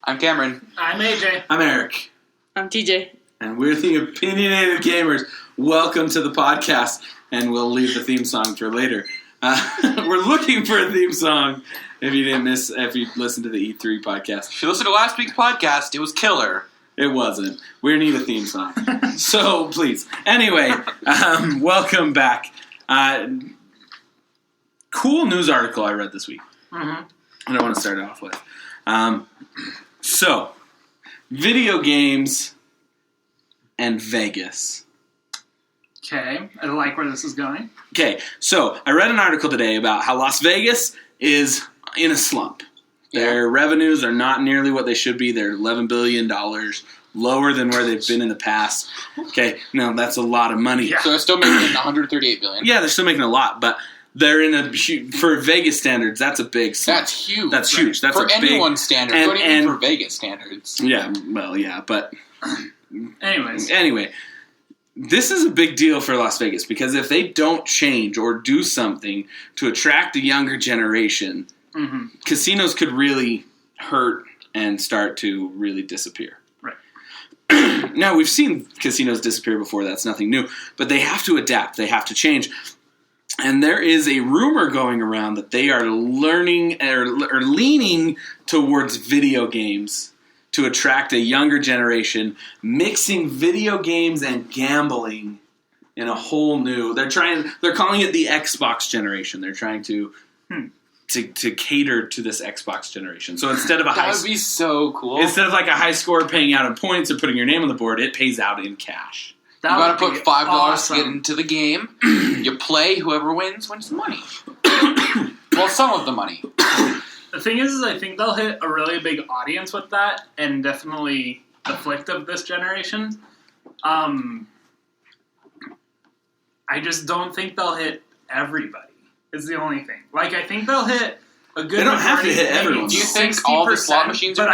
I'm Cameron. I'm AJ. I'm Erik. I'm TJ. And we're the Opinionated Gamers. Welcome to the podcast, and we'll leave the theme song for later. We're looking for a theme song. If you listened to the E3 podcast. If you listened to last week's podcast, it was killer. It wasn't. We need a theme song. So, please. Anyway, welcome back. Cool news article I read this week. Mm-hmm. And I want to start it off with. So, video games and Vegas. Okay, I like where this is going. Okay, so I read an article today about how Las Vegas is in a slump. Their revenues are not nearly what they should be. They're $11 billion lower than where they've been in the past. Okay, now that's a lot of money. Yeah. So they're still making $138 billion. Yeah, they're still making a lot, but they're in a for Vegas standards. That's a big slump. That's huge. That's huge. That's for a anyone's big, standards. What do you mean for Vegas standards? Yeah, well, yeah, but Anyway, this is a big deal for Las Vegas because if they don't change or do something to attract a younger generation, casinos could really hurt and start to really disappear. Right. Now, we've seen casinos disappear before. That's nothing new. But they have to adapt. They have to change. And there is a rumor going around that they are learning or leaning towards video games to attract a younger generation, mixing video games and gambling in a whole new. They're calling it the Xbox generation. They're trying to cater to this Xbox generation. So instead of that would be so cool. Instead of like a high score paying out in points or putting your name on the board, it pays out in cash. You gotta put $5 to get into the game. You play, whoever wins the money. Well, some of the money. The thing is I think they'll hit a really big audience with that, and definitely the flick of this generation. I just don't think they'll hit everybody, is the only thing. Like, I think they'll hit a good. They don't have to hit everyone. Do you think all the slot machines are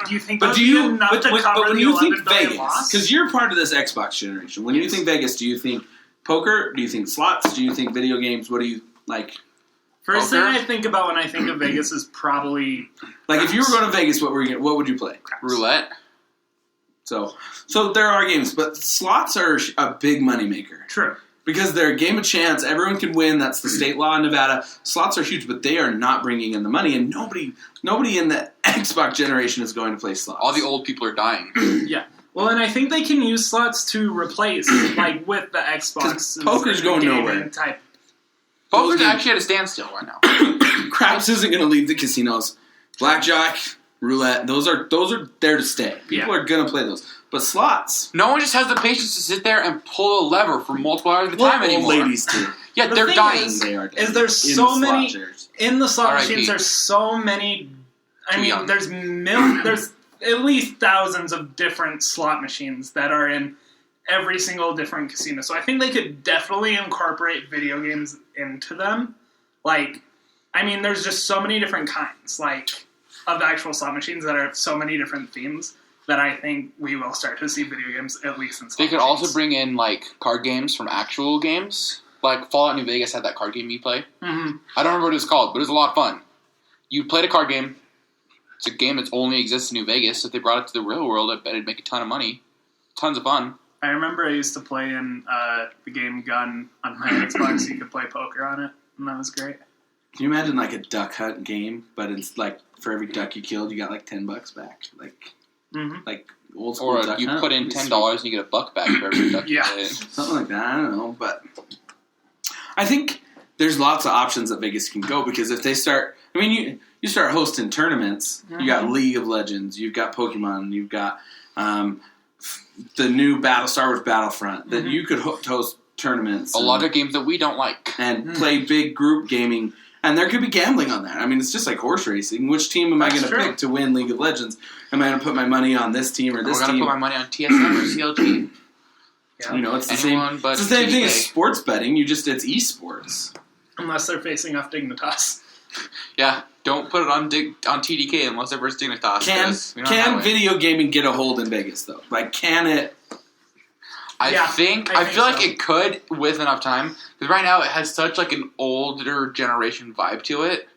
do you think that'll be enough to cover the $11 billion loss? Because you're part of this Xbox generation. When you think Vegas, do you think poker? Do you think slots? Do you think video games? What do you like? First thing I think about when I think of Vegas is probably like if you were going to Vegas, what would you play? Roulette. So there are games, but slots are a big moneymaker. True. Because they're a game of chance. Everyone can win. That's the state law in Nevada. Slots are huge, but they are not bringing in the money, and nobody in the Xbox generation is going to play slots. All the old people are dying. Yeah. Well, and I think they can use slots to replace, like, with the Xbox. Poker's going nowhere. Poker's actually at a standstill right now. Craps isn't going to leave the casinos. Blackjack, roulette, those are there to stay. People are going to play those. But slots. No one just has the patience to sit there and pull a lever for multiple hours at a time anymore. Ladies do. Yeah, they're dying. They are dying. Is there's so many in the slot R.I.P. machines? There's so many. I mean, there's there's at least thousands of different slot machines that are in every single different casino. So I think they could definitely incorporate video games into them. Like, I mean, there's just so many different kinds, like, of actual slot machines that are so many different themes that I think we will start to see video games at least in slot They could machines. also bring in, like, card games from actual games. Like, Fallout New Vegas had that card game you play. Mm-hmm. I don't remember what it was called, but it was a lot of fun. You played a card game. It's a game that only exists in New Vegas. If they brought it to the real world, I bet it'd make a ton of money. Tons of fun. I remember I used to play in the game Gun on my Xbox. You could play poker on it, and that was great. Can you imagine like a duck hunt game, but it's like for every duck you killed, you got like $10 back, like old school. Or duck you hunt. put in $10 and you get $1 back for every duck you played. Something like that. I don't know, but I think there's lots of options that Vegas can go because if they start, I mean, you start hosting tournaments. You got League of Legends, you've got Pokemon, you've got the new Star Wars Battlefront that you could host tournaments. A lot of games that we don't like. And play big group gaming. And there could be gambling on that. I mean, it's just like horse racing. Which team am I going to pick to win League of Legends? Am I going to put my money on this team or this team? I'm going to put my money on TSM or CLG. Yeah. You know, it's the same thing as sports betting. It's esports. Unless they're facing off Dignitas. Yeah, don't put it on TDK unless they're versus Dignitas. Can video gaming get a hold in Vegas, though? Like, can it? I feel like it could with enough time. Because right now it has such like an older generation vibe to it.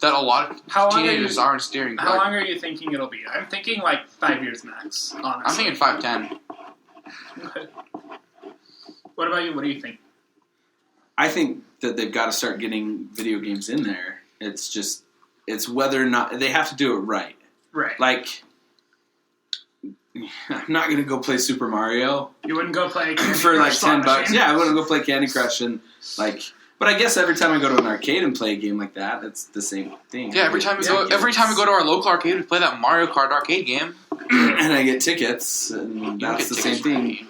that a lot of teenagers aren't steering for. How long are you thinking it'll be? I'm thinking like 5 years max, honestly. I'm thinking 5-10. Okay. What about you? What do you think? I think that they've got to start getting video games in there. It's whether or not they have to do it right. Right. Like, I'm not going to go play Super Mario. You wouldn't go play Candy for like Crush $10. Yeah, I wouldn't go play Candy Crush and like. But I guess every time I go to an arcade and play a game like that, it's the same thing. Yeah, every time we go to our local arcade, we play that Mario Kart arcade game, and I get tickets, and that's the same thing.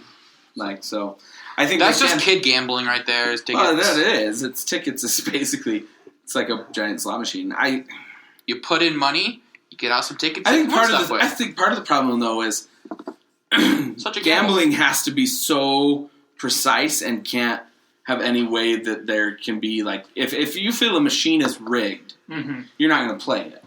Like so, I think that's just kid gambling right there. Is tickets? Well, that is. It's tickets. It's basically like a giant slot machine. You put in money, you get out some tickets. I think part of the problem though is such a gambling has to be so precise and can't have any way that there can be like if you feel a machine is rigged, you're not going to play it.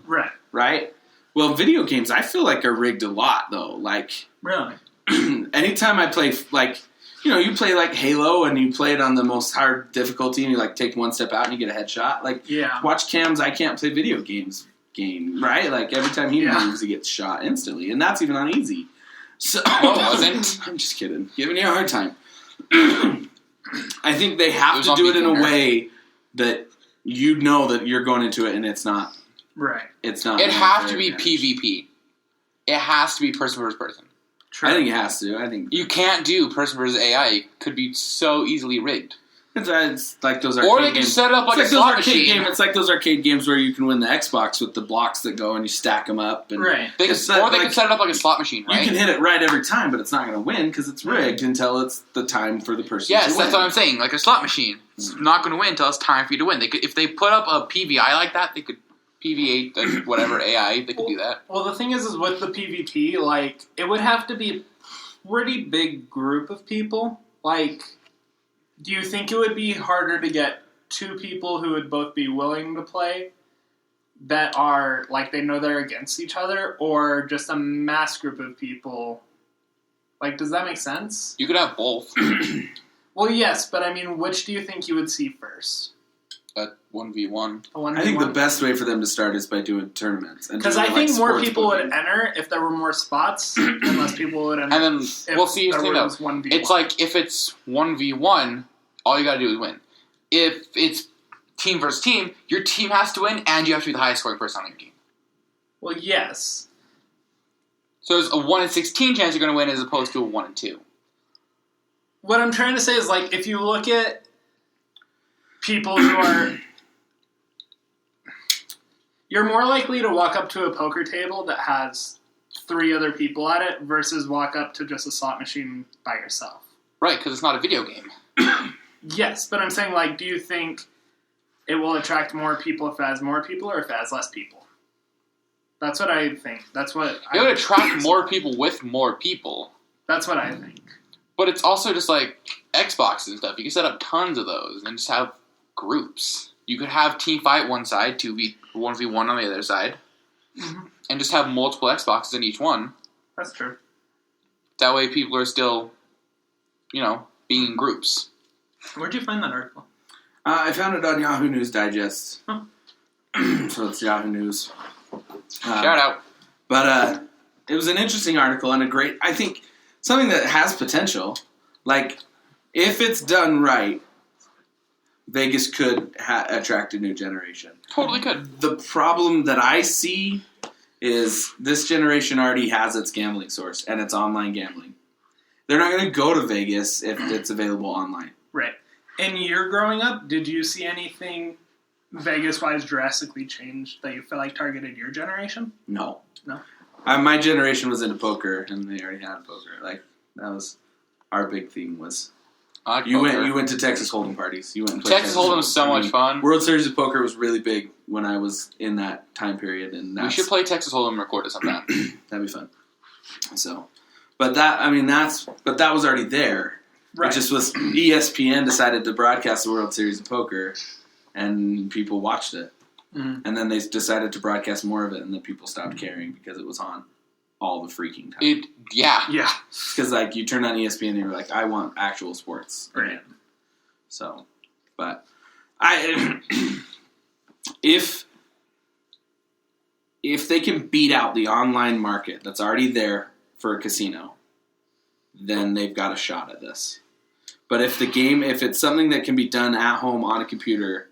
Right? Well, video games I feel like are rigged a lot though. Like really, anytime I play like you play like Halo and you play it on the most hard difficulty and you like take one step out and you get a headshot. Like watch Cam's I can't play video games game, right? Like every time he moves he gets shot instantly, and that's even on easy. So wasn't. I'm just kidding. Giving you a hard time. I think they have to do it in a way that you know that you're going into it and it's not. Right. It's not. It has to be PvP. It has to be person versus person. True. I think it has to. I think you can't do person versus AI. It could be so easily rigged. It's like those arcade or they can games. set it up like a slot machine. It's like those arcade games where you can win the Xbox with the blocks that go and you stack them up. And They can set it up like a slot machine, right? You can hit it right every time, but it's not going to win because it's rigged until it's the time for the person to win. Yes, that's what I'm saying. Like a slot machine. It's not going to win until it's time for you to win. If they put up a PVI like that, they could PV8 whatever AI. They could do that. Well, the thing is with the PvP, like it would have to be a pretty big group of people. Like, do you think it would be harder to get two people who would both be willing to play that are, like, they know they're against each other, or just a mass group of people? Like, does that make sense? You could have both. Well, yes, but I mean, which do you think you would see first? A 1v1. I think the best way for them to start is by doing tournaments. Because I think more people would enter if there were more spots, and less people would enter. And then, we'll see the thing though. It's like, if it's 1v1, all you gotta do is win. If it's team versus team, your team has to win, and you have to be the highest scoring person on your team. Well, yes. So there's a 1 in 16 chance you're gonna win as opposed to a 1 in 2. What I'm trying to say is, like, if you look at people who are... You're more likely to walk up to a poker table that has 3 other people at it versus walk up to just a slot machine by yourself. Right, because it's not a video game. Yes, but I'm saying, like, do you think it will attract more people if it has more people or if it has less people? That's what I think. It would attract more people with more people. That's what I think. But it's also just like Xboxes and stuff. You can set up tons of those and just have groups. You could have team fight one side, 1v1 on the other side, and just have multiple Xboxes in each one. That's true. That way people are still, being in groups. Where'd you find that article? I found it on Yahoo News Digest. Oh. So it's Yahoo News. Shout out. But it was an interesting article and I think, something that has potential. Like, if it's done right, Vegas could attract a new generation. Totally could. The problem that I see is this generation already has its gambling source, and it's online gambling. They're not going to go to Vegas if it's available online. Right. In your growing up, did you see anything Vegas-wise drastically changed that you feel like targeted your generation? No. No? My generation was into poker, and they already had poker. Like, that was our big thing was... You went to Texas Hold'em parties. You went and played Texas Hold'em was so much fun. World Series of Poker was really big when I was in that time period, and we should play Texas Hold'em and record it sometime. That'd be fun. So, but that was already there. Right. It just was ESPN decided to broadcast the World Series of Poker, and people watched it, and then they decided to broadcast more of it, and then people stopped caring because it was on all the freaking time. Yeah. Because, like, you turn on ESPN and you're like, I want actual sports. Right. So, but if if they can beat out the online market that's already there for a casino, then they've got a shot at this. But if it's something that can be done at home on a computer,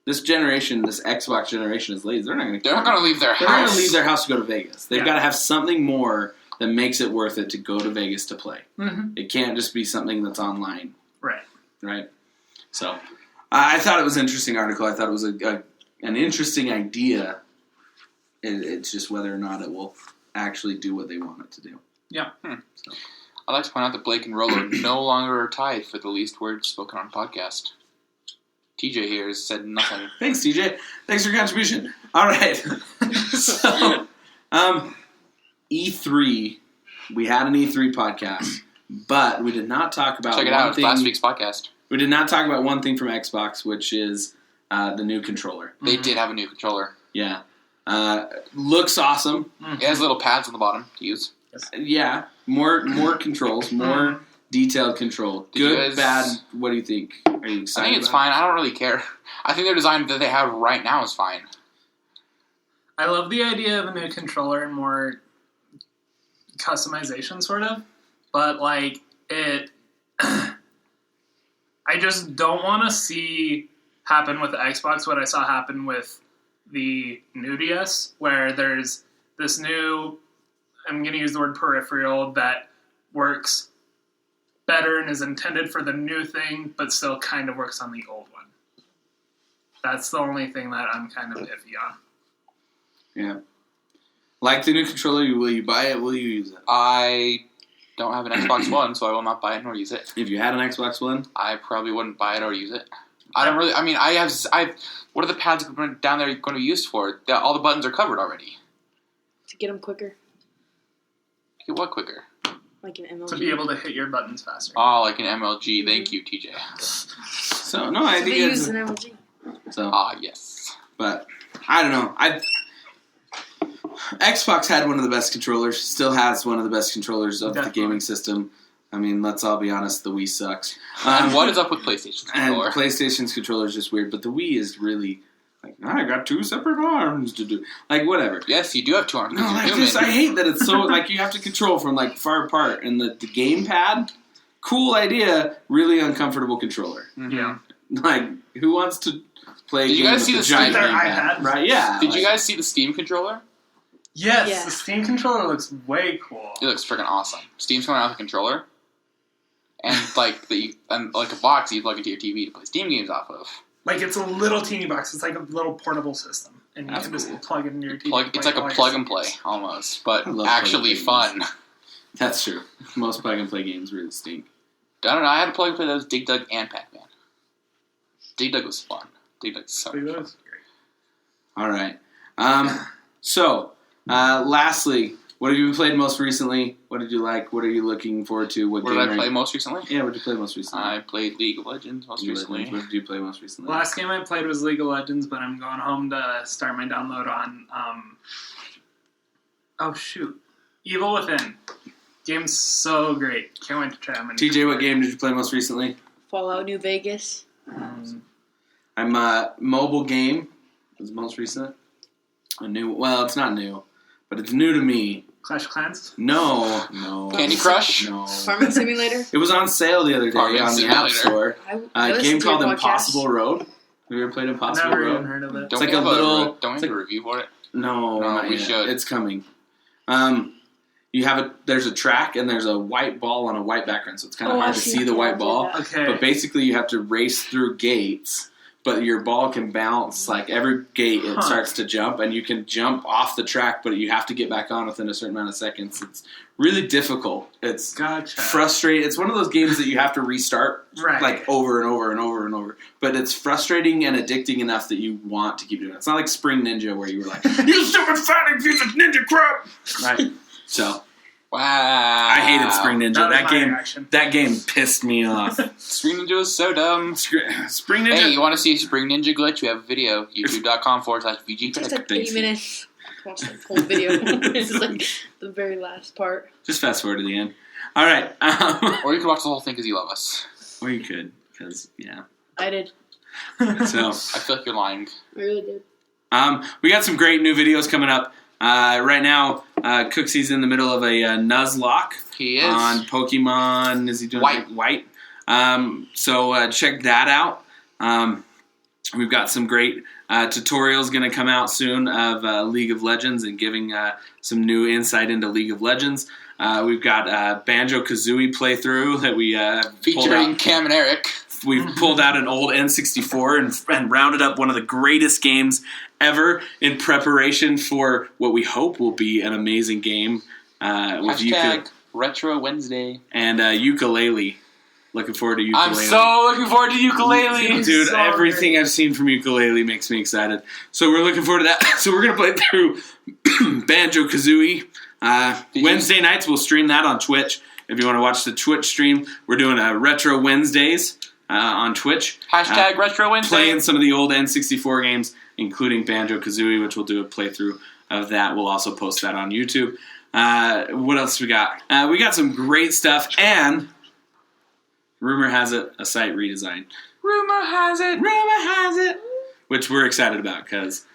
this Xbox generation is lazy. They're not going to leave their house. They're not going to leave their house to go to Vegas. They've got to have something more that makes it worth it to go to Vegas to play. Mm-hmm. It can't just be something that's online. Right. So, I thought it was an interesting article. I thought it was an interesting idea. It's just whether or not it will actually do what they want it to do. Yeah. So. I'd like to point out that Blake and Rolo no longer are tied for the least words spoken on podcast. TJ here has said nothing. Thanks, TJ. Thanks for your contribution. All right. So, E3. We had an E3 podcast, but we did not talk about Check it out. It's last week's podcast. We did not talk about one thing from Xbox, which is the new controller. They did have a new controller. Yeah. Looks awesome. It has little pads on the bottom to use. Yeah. More controls, more detailed control. Good, bad, what do you think? Are you excited? I think it's fine. I don't really care. I think their design that they have right now is fine. I love the idea of a new controller and more customization, sort of. But, it... I just don't want to see happen with the Xbox what I saw happen with the new DS, where there's this new, I'm going to use the word peripheral, that works better and is intended for the new thing, but still kind of works on the old one. That's the only thing that I'm kind of iffy on. Yeah. Like the new controller, will you buy it? Will you use it? I don't have an Xbox One, so I will not buy it nor use it. If you had an Xbox One? I probably wouldn't buy it or use it. I don't really, what are the pads down there going to be used for? All the buttons are covered already. To get them quicker. Get what quicker? Like an MLG. To be able to hit your buttons faster. Oh, like an MLG. Thank you, TJ. So, no, I think they use an MLG. So, yes. But, I don't know. Xbox had one of the best controllers, still has one of the best controllers of the gaming system. I mean, let's all be honest, the Wii sucks. And what is up with PlayStation's controller? And PlayStation's controller is just weird, but the Wii is really I got two separate arms to do. Whatever. Yes, you do have two arms. No, I hate that it's so, you have to control from, far apart. And the gamepad, cool idea, really uncomfortable controller. Mm-hmm. Yeah. Who wants to play Did you guys see the giant iPad? Right, yeah. Did you guys see the Steam controller? Yes, yeah. The Steam controller looks way cool. It looks freaking awesome. Steam's coming out with a controller. And, a box you plug into your TV to play Steam games off of. It's a little teeny box. It's like a little portable system. And you can just plug it into your TV. It's like a plug and play, almost. But actually fun. That's true. Most plug and play games really stink. I don't know. I had to plug and play those Dig Dug and Pac-Man. Dig Dug was fun. Dig Dug's so fun. Great. All right. Lastly, what have you played most recently? What did you like? What are you looking forward to? What did I play most recently? Yeah, what did you play most recently? I played League of Legends most recently. What did you play most recently? Last game I played was League of Legends, but I'm going home to start my download on, Evil Within. Game's so great. Can't wait to try them. TJ, what game did you play most recently? Fallout New Vegas. I'm mobile game was most recent. It's not new, but it's new to me. Clash of Clans? No. Candy Crush? No. Farming Simulator? It was on sale the other day on the App Store. A game called Impossible Road. Have you ever played Impossible Never Road? even heard of it. Don't we have a review for it? No, we should. It's coming. There's a track and there's a white ball on a white background, so it's kind of hard to see the white ball. Okay. But basically, you have to race through gates. But your ball can bounce, every gate it starts to jump, and you can jump off the track, but you have to get back on within a certain amount of seconds. It's really difficult. It's frustrating. It's one of those games that you have to restart, over and over and over and over. But it's frustrating and addicting enough that you want to keep doing it. It's not like Spring Ninja where you were like, you stupid fighting piece of ninja crap! Right. So... Wow. I hated Spring Ninja. That game pissed me off. Spring Ninja was so dumb. Spring Ninja. Hey, you want to see a Spring Ninja glitch? We have a video. YouTube.com/VGcritic. It's 8 minutes. Watch the whole video. This is the very last part. Just fast forward to the end. All right. Or you could watch the whole thing because you love us. Or you could, because, yeah. I did. So I feel like you're lying. I really did. We got some great new videos coming up. Right now, Cooksy's in the middle of a Nuzlocke. He is. On Pokemon. Is he doing White? So check that out. We've got some great tutorials going to come out soon of League of Legends and giving some new insight into League of Legends. We've got Banjo-Kazooie playthrough that we featuring Cam and Erik. We've pulled out an old N64 and rounded up one of the greatest games ever in preparation for what we hope will be an amazing game. With Retro Wednesday. And ukulele. Looking forward to ukulele. I'm so looking forward to ukulele. Dude, everything I've seen from ukulele makes me excited. So we're looking forward to that. So we're going to play through Banjo-Kazooie. Wednesday nights, we'll stream that on Twitch. If you want to watch the Twitch stream, we're doing Retro Wednesdays on Twitch. Retro Wednesday. Playing some of the old N64 games, including Banjo-Kazooie, which we'll do a playthrough of that. We'll also post that on YouTube. What else we got? We got some great stuff, and rumor has it, a site redesign. Rumor has it. Which we're excited about because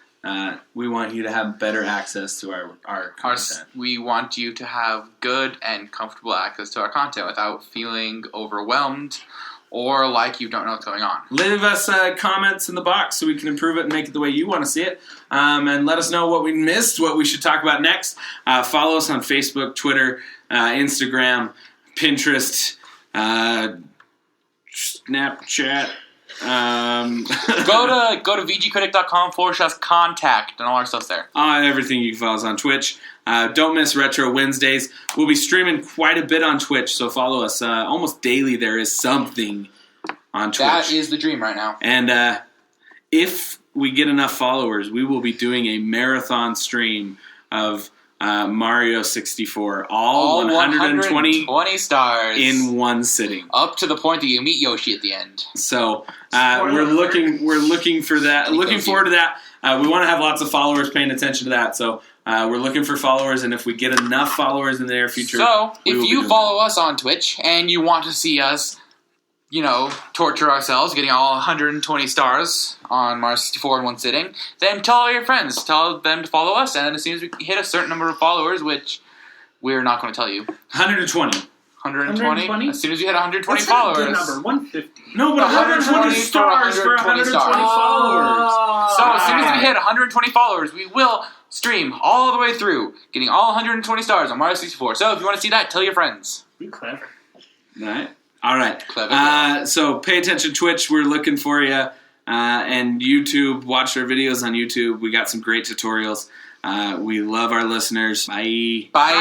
we want you to have better access to our content. We want you to have good and comfortable access to our content without feeling overwhelmed or like you don't know what's going on. Leave us comments in the box so we can improve it and make it the way you want to see it. And let us know what we missed, what we should talk about next. Follow us on Facebook, Twitter, Instagram, Pinterest, Snapchat. Go to VGcritic.com/contact and all our stuff's there. Everything you can follow us on Twitch. Don't miss Retro Wednesdays. We'll be streaming quite a bit on Twitch, so follow us. Almost daily there is something on Twitch. That is the dream right now. And if we get enough followers, we will be doing a marathon stream of Mario 64. All 120 stars in one sitting. Up to the point that you meet Yoshi at the end. So we're looking for that. Looking forward to that. We want to have lots of followers paying attention to that. So we're looking for followers, and if we get enough followers in the near future, so if you follow us on Twitch and you want to see us, torture ourselves, getting all 120 stars on Mario 64 in one sitting, then tell all your friends. Tell them to follow us, and as soon as we hit a certain number of followers, which we're not going to tell you. 120. 120? As soon as you hit 120 That's followers. That's a good number, 150. No, but 120 stars for 120 followers. So as soon as we hit 120 followers, we will stream all the way through, getting all 120 stars on Mario 64. So if you want to see that, tell your friends. Be clever. All right. So pay attention, Twitch. We're looking for you. And YouTube. Watch our videos on YouTube. We got some great tutorials. We love our listeners. Bye. Bye.